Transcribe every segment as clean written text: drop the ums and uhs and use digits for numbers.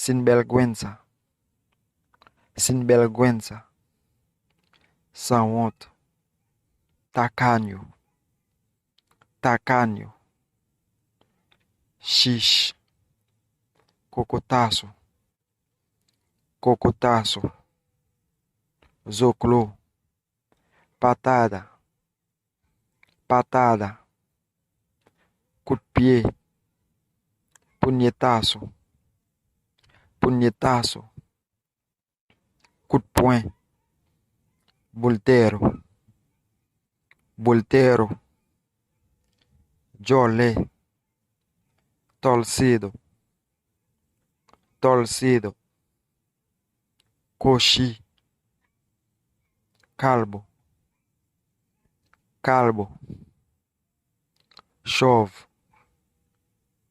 sinvergüenza, sinvergüenza, sans honte, tacaño, tacaño, xixi, cocotaço, cocotaço, zoclô, patada, patada, coup de pied, punhetaço, punhetaço, coup de poing, volteiro, volteiro, jolé, torcido, torcido, coxi, calvo, calvo, chove,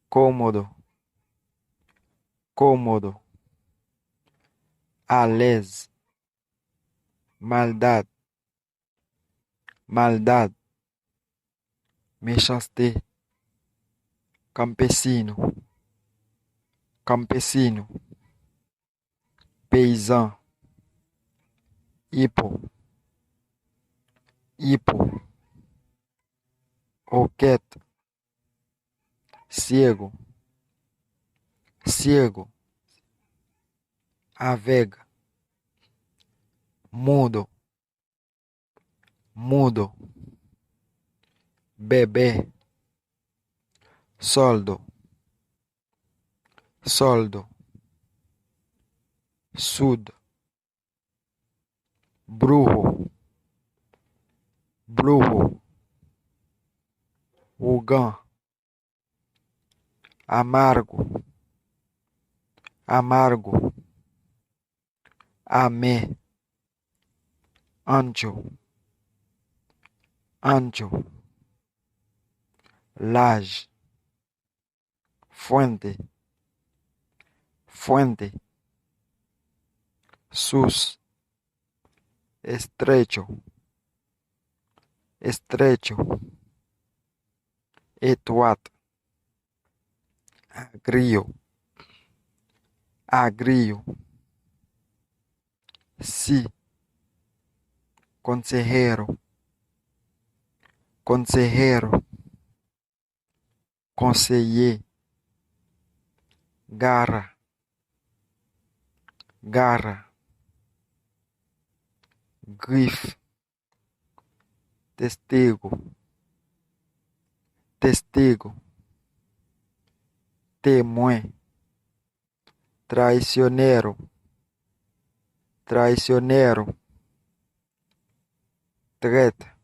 cômodo, cômodo, alés, maldade, maldade, méchanceté, campesino, campesino, paysan, hipo, hipo, roquete, ciego, ciego, avega, mudo, mudo, bebê, soldo, soldo, surdo, brujo, brujo, Ugã, amargo, amargo, amé, ancho, ancho, laje, fuente, fuente, sus, estrecho, estrecho, étroite, agrio, agrio, si, consejero, consejero, conseiller, garra, garra, grife, testigo, testigo, témoin, traicionero, traicionero, treta,